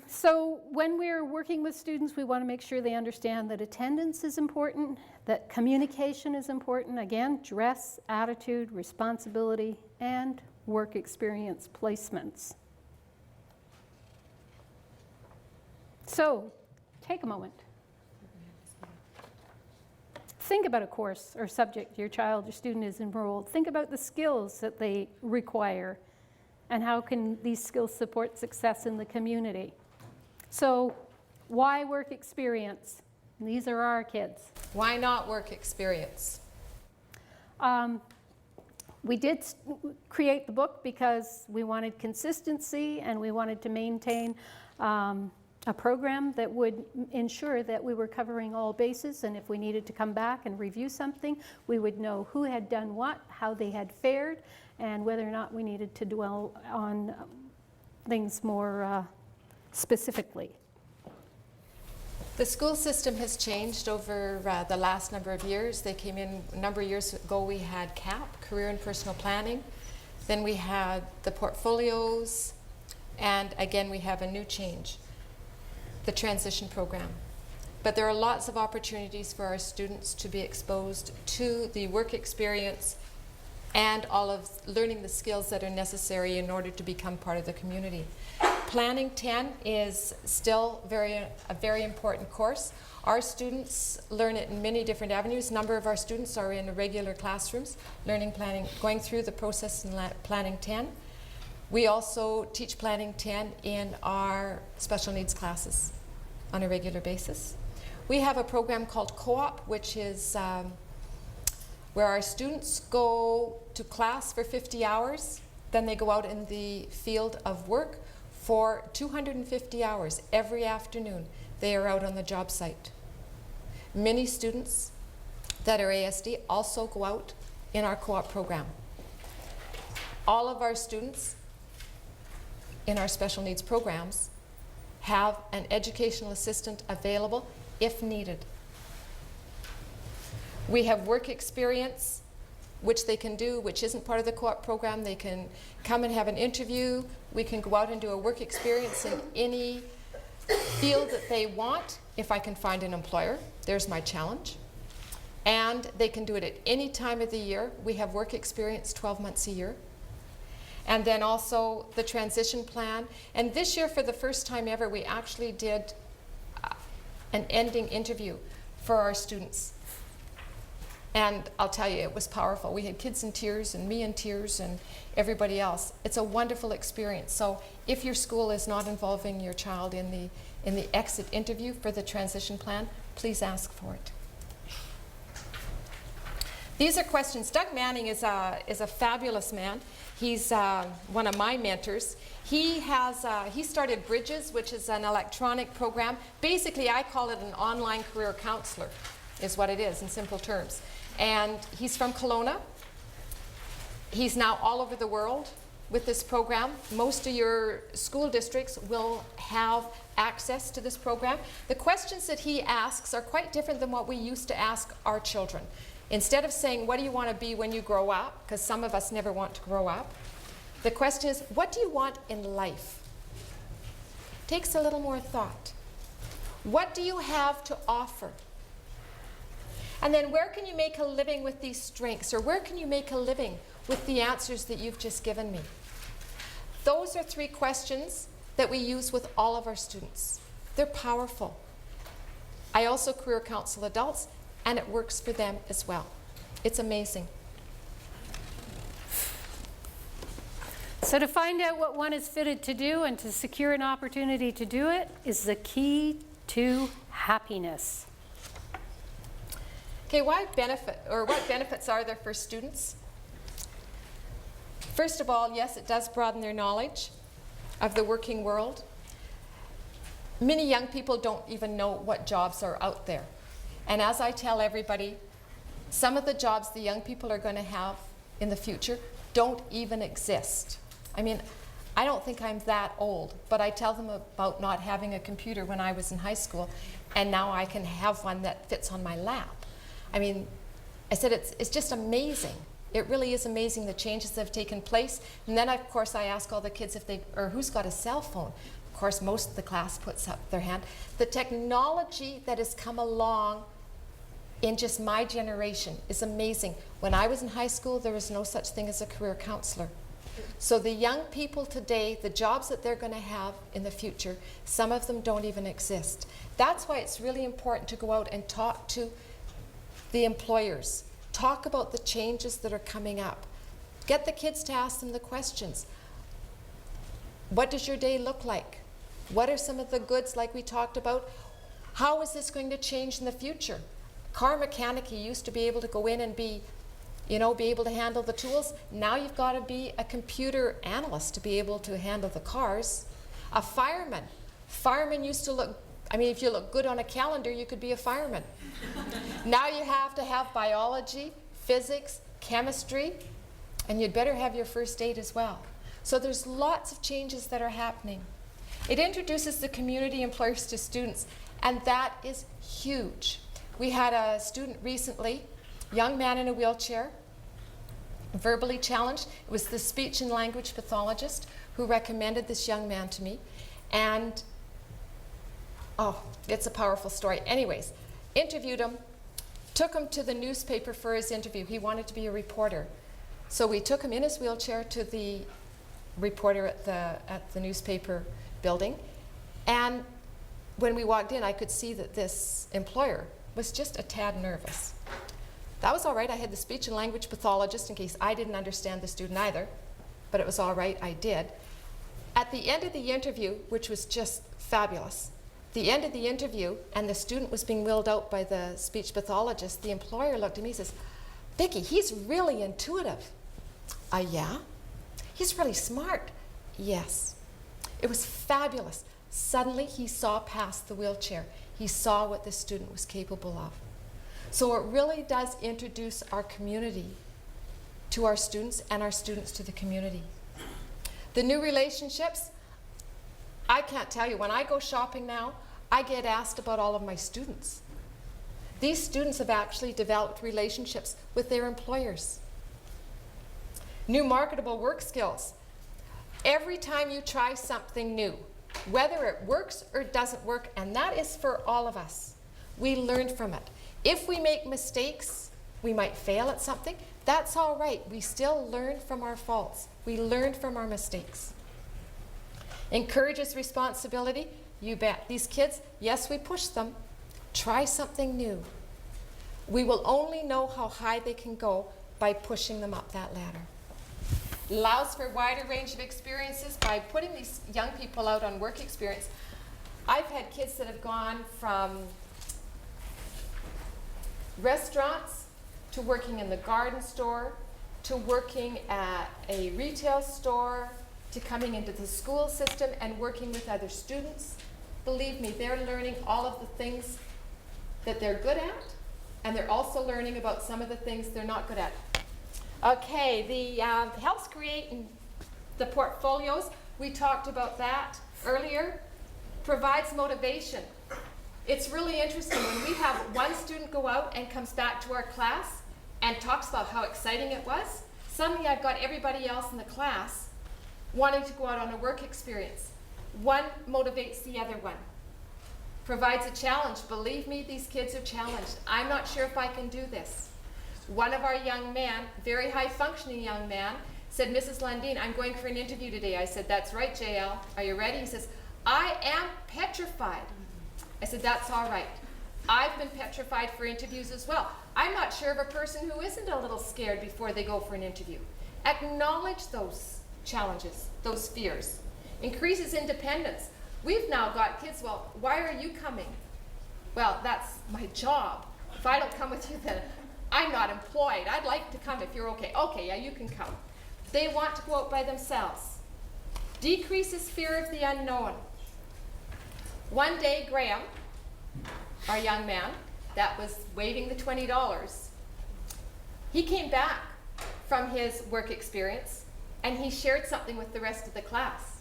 So when we're working with students, we want to make sure they understand that attendance is important, that communication is important, again, dress, attitude, responsibility, and work experience placements. So take a moment. Think about a course or subject your child or student is enrolled. Think about the skills that they require and how can these skills support success in the community. So why work experience? These are our kids. Why not work experience? We did create the book because we wanted consistency, and we wanted to maintain a program that would ensure that we were covering all bases, and if we needed to come back and review something, we would know who had done what, how they had fared, and whether or not we needed to dwell on things more specifically. The school system has changed over the last number of years. They came in a number of years ago. We had CAP, Career and Personal Planning. Then we had the portfolios, and again we have a new change, the transition program. But there are lots of opportunities for our students to be exposed to the work experience and all of learning the skills that are necessary in order to become part of the community. Planning 10 is still a very important course. Our students learn it in many different avenues. A number of our students are in regular classrooms, learning planning, going through the process in Planning 10. We also teach Planning 10 in our special needs classes on a regular basis. We have a program called Co-op, which is where our students go to class for 50 hours, then they go out in the field of work for 250 hours every afternoon. They are out on the job site. Many students that are ASD also go out in our co-op program. All of our students in our special needs programs have an educational assistant available if needed. We have work experience, which they can do, which isn't part of the co-op program. They can come and have an interview. We can go out and do a work experience in any field that they want, if I can find an employer. There's my challenge. And they can do it at any time of the year. We have work experience 12 months a year. And then also the transition plan. And this year, for the first time ever, we actually did an ending interview for our students. And I'll tell you, it was powerful. We had kids in tears and me in tears and everybody else. It's a wonderful experience. So if your school is not involving your child in the exit interview for the transition plan, please ask for it. These are questions. Doug Manning is a fabulous man. He's one of my mentors. He started Bridges, which is an electronic program. Basically, I call it an online career counselor, is what it is in simple terms. And he's from Kelowna. He's now all over the world with this program. Most of your school districts will have access to this program. The questions that he asks are quite different than what we used to ask our children. Instead of saying, what do you want to be when you grow up? Because some of us never want to grow up. The question is, what do you want in life? Takes a little more thought. What do you have to offer? And then where can you make a living with these strengths? Or where can you make a living with the answers that you've just given me? Those are 3 questions that we use with all of our students. They're powerful. I also career counsel adults, and it works for them as well. It's amazing. So to find out what one is fitted to do and to secure an opportunity to do it is the key to happiness. Okay, what benefits are there for students? First of all, yes, it does broaden their knowledge of the working world. Many young people don't even know what jobs are out there. And as I tell everybody, some of the jobs the young people are going to have in the future don't even exist. I mean, I don't think I'm that old, but I tell them about not having a computer when I was in high school, and now I can have one that fits on my lap. I mean, I said it's just amazing. It really is amazing the changes that have taken place. And then, of course, I ask all the kids who's got a cell phone. Of course, most of the class puts up their hand. The technology that has come along in just my generation is amazing. When I was in high school, there was no such thing as a career counselor. So the young people today, the jobs that they're going to have in the future, some of them don't even exist. That's why it's really important to go out and talk to the employers. Talk about the changes that are coming up. Get the kids to ask them the questions. What does your day look like? What are some of the goods like we talked about? How is this going to change in the future? Car mechanic, you used to be able to go in and be able to handle the tools. Now you've got to be a computer analyst to be able to handle the cars. A fireman. Firemen used to look, if you look good on a calendar, you could be a fireman. Now you have to have biology, physics, chemistry, and you'd better have your first aid as well. So there's lots of changes that are happening. It introduces the community employers to students, and that is huge. We had a student recently, young man in a wheelchair, verbally challenged. It was the speech and language pathologist who recommended this young man to me. And, it's a powerful story. Anyways, interviewed him, took him to the newspaper for his interview. He wanted to be a reporter. So we took him in his wheelchair to the reporter at the newspaper building. And when we walked in, I could see that this employer was just a tad nervous. That was all right. I had the speech and language pathologist in case I didn't understand the student either, but it was all right, I did. At the end of the interview, which was just fabulous, the end of the interview, and the student was being wheeled out by the speech pathologist, the employer looked at me and says, "Vicki, he's really intuitive." Yeah? He's really smart. Yes. It was fabulous. Suddenly, he saw past the wheelchair. He saw what the student was capable of. So it really does introduce our community to our students and our students to the community. The new relationships, I can't tell you, when I go shopping now, I get asked about all of my students. These students have actually developed relationships with their employers. New marketable work skills. Every time you try something new, whether it works or doesn't work, and that is for all of us, we learn from it. If we make mistakes, we might fail at something. That's all right. We still learn from our faults. We learn from our mistakes. Encourages responsibility. You bet. These kids, yes, we push them. Try something new. We will only know how high they can go by pushing them up that ladder. Allows for a wider range of experiences by putting these young people out on work experience. I've had kids that have gone from restaurants to working in the garden store, to working at a retail store, to coming into the school system and working with other students. Believe me, they're learning all of the things that they're good at, and they're also learning about some of the things they're not good at. Okay, the helps create the portfolios. We talked about that earlier. Provides motivation. It's really interesting when we have one student go out and comes back to our class and talks about how exciting it was. Suddenly I've got everybody else in the class wanting to go out on a work experience. One motivates the other one. Provides a challenge. Believe me, these kids are challenged. I'm not sure if I can do this. One of our young men, very high functioning young man, said, Mrs. Lundeen, I'm going for an interview today. I said, that's right, JL. Are you ready? He says, I am petrified. I said, that's all right. I've been petrified for interviews as well. I'm not sure of a person who isn't a little scared before they go for an interview. Acknowledge those challenges, those fears. Increases independence. We've now got kids, well, why are you coming? Well, that's my job. If I don't come with you, then I'm not employed. I'd like to come if you're okay. Okay, yeah, you can come. They want to go out by themselves. Decreases fear of the unknown. One day, Graham, our young man that was waiving the $20, he came back from his work experience and he shared something with the rest of the class.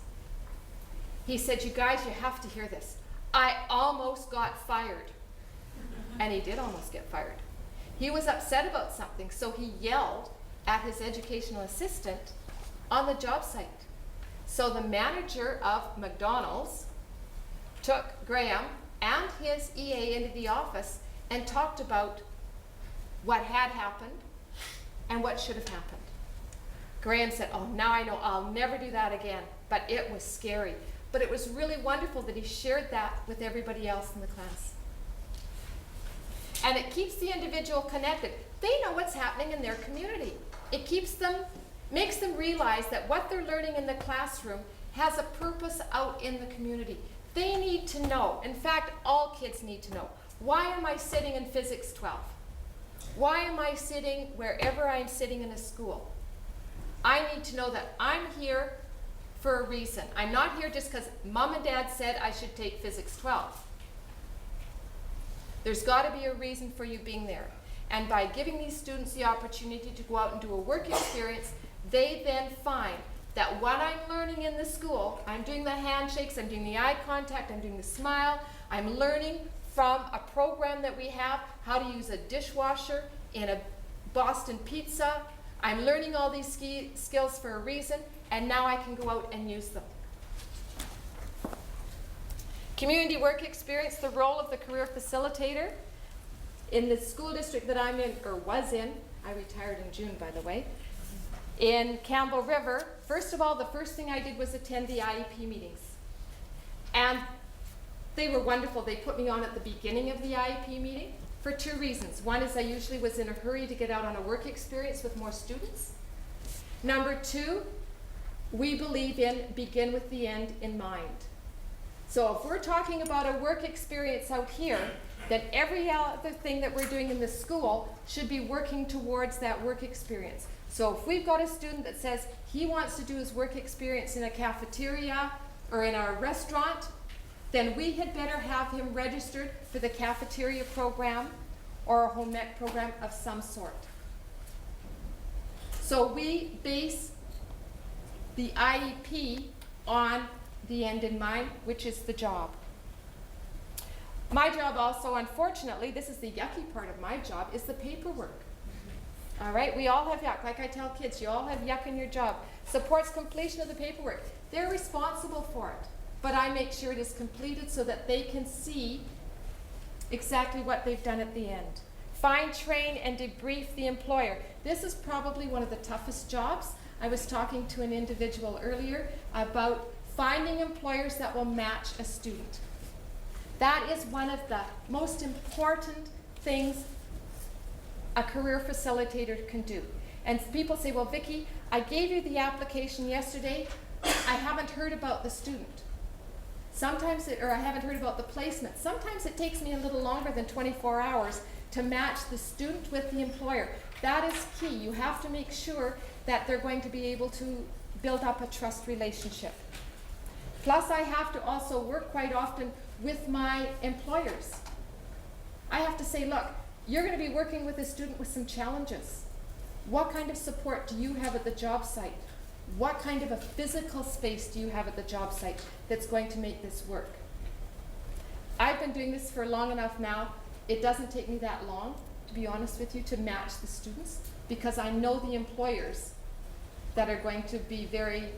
He said, you guys, you have to hear this. I almost got fired. And he did almost get fired. He was upset about something, so he yelled at his educational assistant on the job site. So the manager of McDonald's took Graham and his EA into the office and talked about what had happened and what should have happened. Graham said, oh, now I know I'll never do that again. But it was scary. But it was really wonderful that he shared that with everybody else in the class. And it keeps the individual connected. They know what's happening in their community. It keeps them, makes them realize that what they're learning in the classroom has a purpose out in the community. They need to know. In fact, all kids need to know. Why am I sitting in Physics 12? Why am I sitting wherever I'm sitting in a school? I need to know that I'm here for a reason. I'm not here just because mom and dad said I should take Physics 12. There's got to be a reason for you being there. And by giving these students the opportunity to go out and do a work experience, they then find that what I'm learning in the school, I'm doing the handshakes, I'm doing the eye contact, I'm doing the smile, I'm learning from a program that we have, how to use a dishwasher in a Boston pizza. I'm learning all these skills for a reason, and now I can go out and use them. Community work experience, the role of the career facilitator. In the school district that I'm in, or was in, I retired in June, by the way, in Campbell River, first of all, the first thing I did was attend the IEP meetings. And they were wonderful. They put me on at the beginning of the IEP meeting for two reasons. One is I usually was in a hurry to get out on a work experience with more students. Number two, we believe in begin with the end in mind. So if we're talking about a work experience out here, then every other thing that we're doing in the school should be working towards that work experience. So if we've got a student that says he wants to do his work experience in a cafeteria or in our restaurant, then we had better have him registered for the cafeteria program or a home ec program of some sort. So we base the IEP on the end in mind, which is the job. My job also, unfortunately, this is the yucky part of my job, is the paperwork. All right, we all have yuck. Like I tell kids, you all have yuck in your job. Supports completion of the paperwork. They're responsible for it, but I make sure it is completed so that they can see exactly what they've done at the end. Find, train, and debrief the employer. This is probably one of the toughest jobs. I was talking to an individual earlier about finding employers that will match a student. That is one of the most important things a career facilitator can do. And people say, well, Vicki, I gave you the application yesterday. I haven't heard about the student. Or I haven't heard about the placement. Sometimes it takes me a little longer than 24 hours to match the student with the employer. That is key. You have to make sure that they're going to be able to build up a trust relationship. Plus, I have to also work quite often with my employers. I have to say, look, you're going to be working with a student with some challenges. What kind of support do you have at the job site? What kind of a physical space do you have at the job site that's going to make this work? I've been doing this for long enough now. It doesn't take me that long, to be honest with you, to match the students, because I know the employers that are going to be very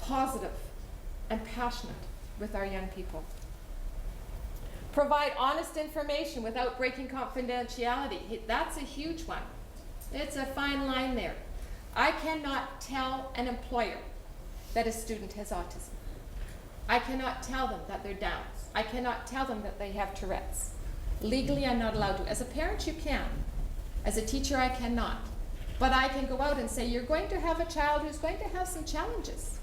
positive and passionate with our young people. Provide honest information without breaking confidentiality. That's a huge one. It's a fine line there. I cannot tell an employer that a student has autism. I cannot tell them that they're Downs. I cannot tell them that they have Tourette's. Legally, I'm not allowed to. As a parent, you can. As a teacher, I cannot. But I can go out and say, you're going to have a child who's going to have some challenges.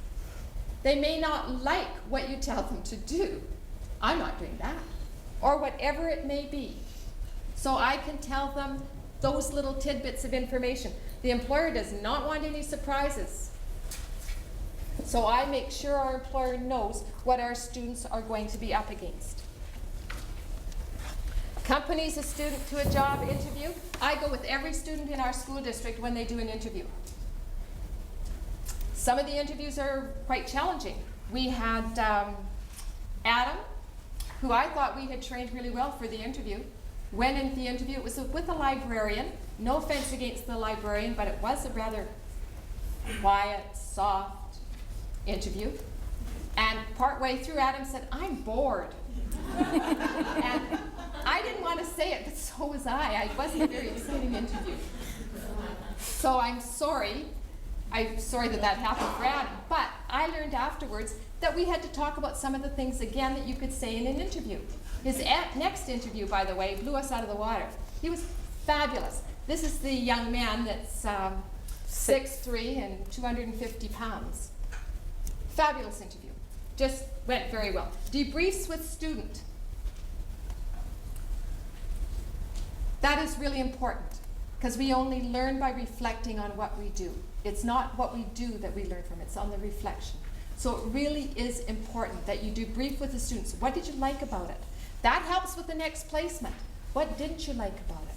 They may not like what you tell them to do. I'm not doing that. Or whatever it may be. So I can tell them those little tidbits of information. The employer does not want any surprises. So I make sure our employer knows what our students are going to be up against. Accompanies a student to a job interview. I go with every student in our school district when they do an interview. Some of the interviews are quite challenging. We had Adam, who I thought we had trained really well for the interview. Went into the interview, it was with a librarian. No offense against the librarian, but it was a rather quiet, soft interview. And partway through, Adam said, I'm bored. And I didn't want to say it, but so was I. It wasn't a very exciting interview. So I'm sorry. I'm sorry that that happened for Adam. But I learned afterwards that we had to talk about some of the things again that you could say in an interview. His next interview, by the way, blew us out of the water. He was fabulous. This is the young man that's 6'3" and 250 pounds. Fabulous interview. Just went very well. Debriefs with student. That is really important because we only learn by reflecting on what we do. It's not what we do that we learn from, it's on the reflection. So it really is important that you debrief with the students. What did you like about it? That helps with the next placement. What didn't you like about it?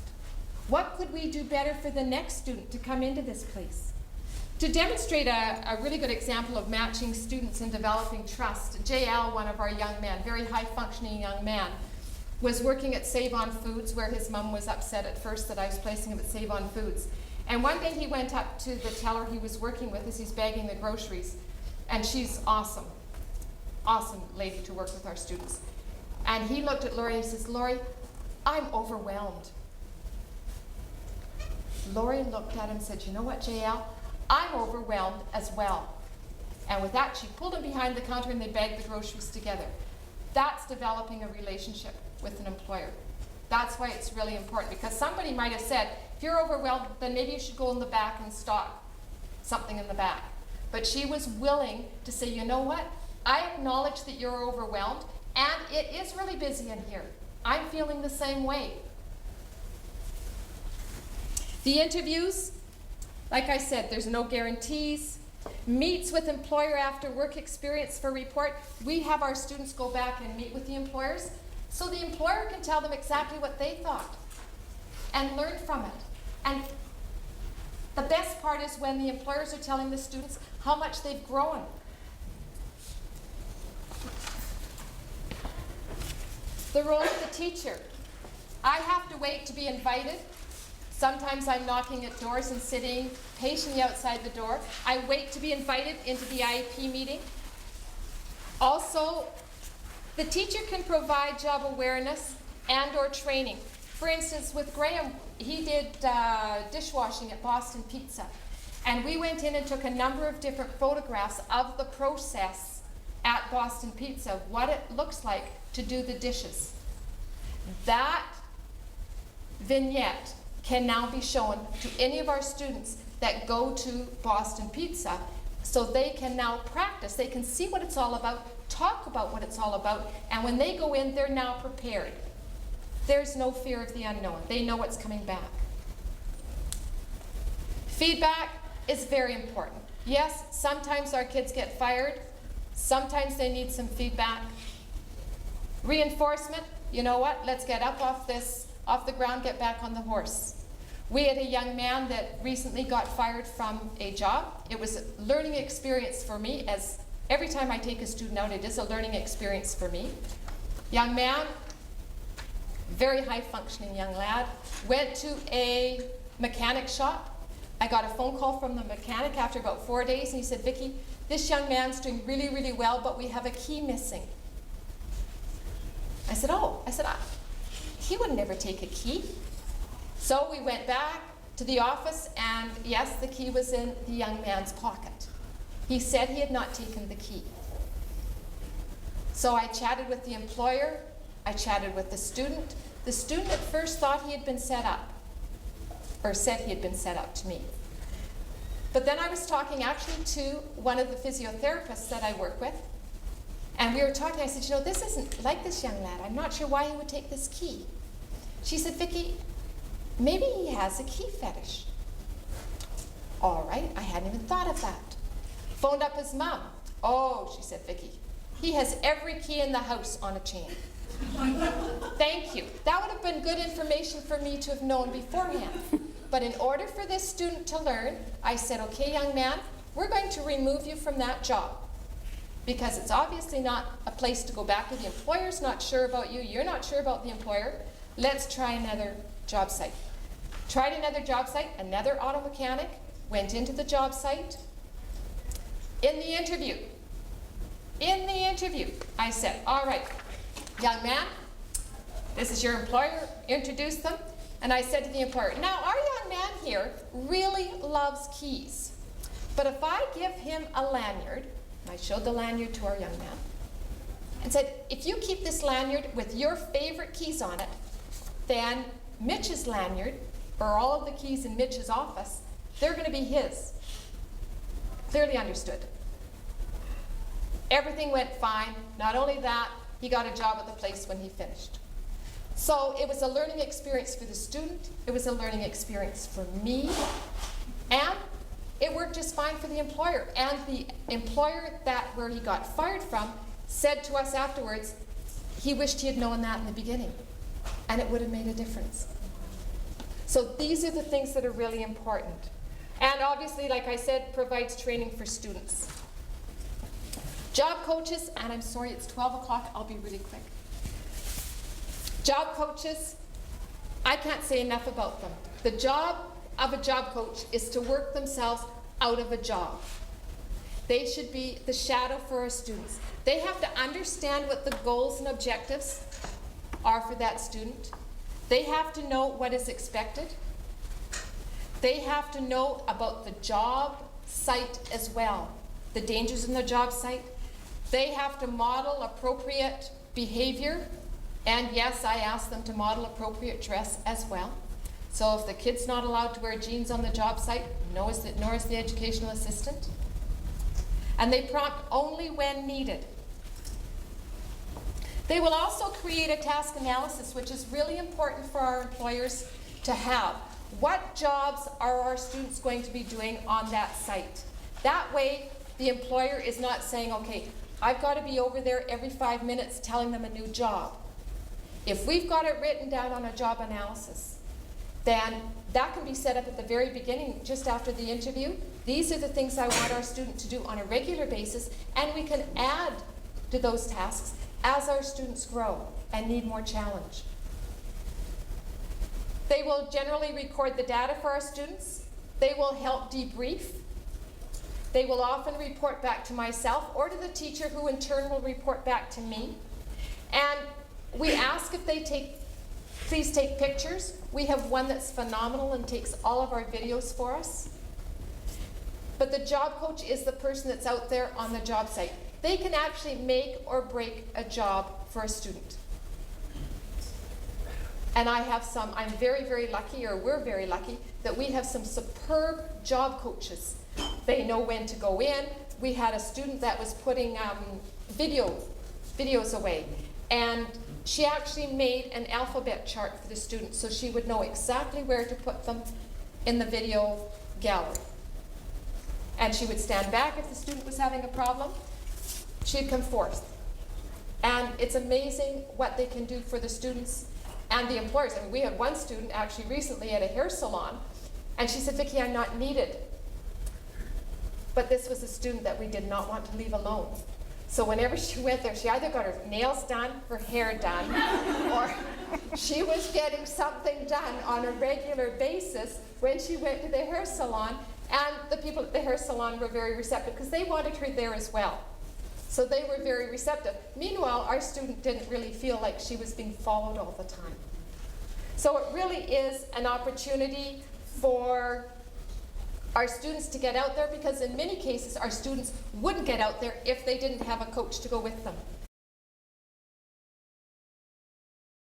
What could we do better for the next student to come into this place? To demonstrate a really good example of matching students and developing trust, JL, one of our young men, very high-functioning young man, was working at Save On Foods, where his mom was upset at first that I was placing him at Save On Foods. And one day he went up to the teller he was working with as he's bagging the groceries, and she's awesome, awesome lady to work with our students. And he looked at Lori and he says, Lori, I'm overwhelmed. Lori looked at him and said, you know what, JL? I'm overwhelmed as well. And with that, she pulled him behind the counter and they bagged the groceries together. That's developing a relationship with an employer. That's why it's really important, because somebody might have said, if you're overwhelmed, then maybe you should go in the back and stock something in the back. But she was willing to say, you know what? I acknowledge that you're overwhelmed, and it is really busy in here. I'm feeling the same way. The interviews, like I said, there's no guarantees. Meets with employer after work experience for report. We have our students go back and meet with the employers so the employer can tell them exactly what they thought and learn from it. And the best part is when the employers are telling the students how much they've grown. The role of the teacher. I have to wait to be invited. Sometimes I'm knocking at doors and sitting patiently outside the door. I wait to be invited into the IEP meeting. Also, the teacher can provide job awareness and or training. For instance, with Graham, he did dishwashing at Boston Pizza. And we went in and took a number of different photographs of the process at Boston Pizza, what it looks like to do the dishes. That vignette can now be shown to any of our students that go to Boston Pizza, so they can now practice. They can see what it's all about, talk about what it's all about, and when they go in, they're now prepared. There's no fear of the unknown. They know what's coming back. Feedback is very important. Yes, sometimes our kids get fired. Sometimes they need some feedback. Reinforcement, you know what? Let's get up off the ground, get back on the horse. We had a young man that recently got fired from a job. It was a learning experience for me, as every time I take a student out, it is a learning experience for me. Young man, very high functioning young lad, went to a mechanic shop. I got a phone call from the mechanic after about 4 days, and he said, "Vicki, this young man's doing really, really well, but we have a key missing." I said, "Oh," I said, "he would never take a key." So we went back to the office, and yes, the key was in the young man's pocket. He said he had not taken the key. So I chatted with the employer, I chatted with the student. The student at first thought he had been set up, or said he had been set up to me. But then I was talking actually to one of the physiotherapists that I work with, and we were talking. I said, "You know, this isn't like this young lad. I'm not sure why he would take this key." She said, "Vicki, maybe he has a key fetish." All right, I hadn't even thought of that. Phoned up his mom. "Oh," she said, "Vicki, he has every key in the house on a chain." Thank you. That would have been good information for me to have known beforehand. But in order for this student to learn, I said, "Okay, young man, we're going to remove you from that job, because it's obviously not a place to go back to. The employer's not sure about you. You're not sure about the employer. Let's try another job site." Tried another job site, another auto mechanic, went into the job site. In the interview, I said, "All right, young man, this is your employer," introduced them, and I said to the employer, "Now, our young man here really loves keys, but if I give him a lanyard," and I showed the lanyard to our young man, and said, "if you keep this lanyard with your favorite keys on it, then Mitch's lanyard, or all of the keys in Mitch's office, they're going to be his." Clearly understood. Everything went fine. Not only that, he got a job at the place when he finished. So it was a learning experience for the student, it was a learning experience for me, and it worked just fine for the employer. And the employer where he got fired from said to us afterwards, he wished he had known that in the beginning, and it would have made a difference. So these are the things that are really important. And obviously, like I said, provides training for students. Job coaches, and I'm sorry, it's 12 o'clock, I'll be really quick. Job coaches, I can't say enough about them. The job of a job coach is to work themselves out of a job. They should be the shadow for our students. They have to understand what the goals and objectives are for that student. They have to know what is expected. They have to know about the job site as well, the dangers in the job site. They have to model appropriate behavior, and yes, I ask them to model appropriate dress as well. So if the kid's not allowed to wear jeans on the job site, nor is the educational assistant. And they prompt only when needed. They will also create a task analysis, which is really important for our employers to have. What jobs are our students going to be doing on that site? That way, the employer is not saying, "Okay, I've got to be over there every 5 minutes telling them a new job." If we've got it written down on a job analysis, then that can be set up at the very beginning, just after the interview. These are the things I want our student to do on a regular basis, and we can add to those tasks as our students grow and need more challenge. They will generally record the data for our students. They will help debrief. They will often report back to myself or to the teacher, who in turn will report back to me. And we ask if they please take pictures. We have one that's phenomenal and takes all of our videos for us. But the job coach is the person that's out there on the job site. They can actually make or break a job for a student. And I'm very, very lucky, or we're very lucky, that we have some superb job coaches. They know when to go in. We had a student that was putting videos away, and she actually made an alphabet chart for the students so she would know exactly where to put them in the video gallery. And she would stand back if the student was having a problem. She'd come forth. And it's amazing what they can do for the students and the employers. I mean, we had one student actually recently at a hair salon, and she said, "Vicki, I'm not needed." But this was a student that we did not want to leave alone. So whenever she went there, she either got her nails done, her hair done, or she was getting something done on a regular basis when she went to the hair salon. And the people at the hair salon were very receptive because they wanted her there as well. So they were very receptive. Meanwhile, our student didn't really feel like she was being followed all the time. So it really is an opportunity for our students to get out there, because in many cases our students wouldn't get out there if they didn't have a coach to go with them.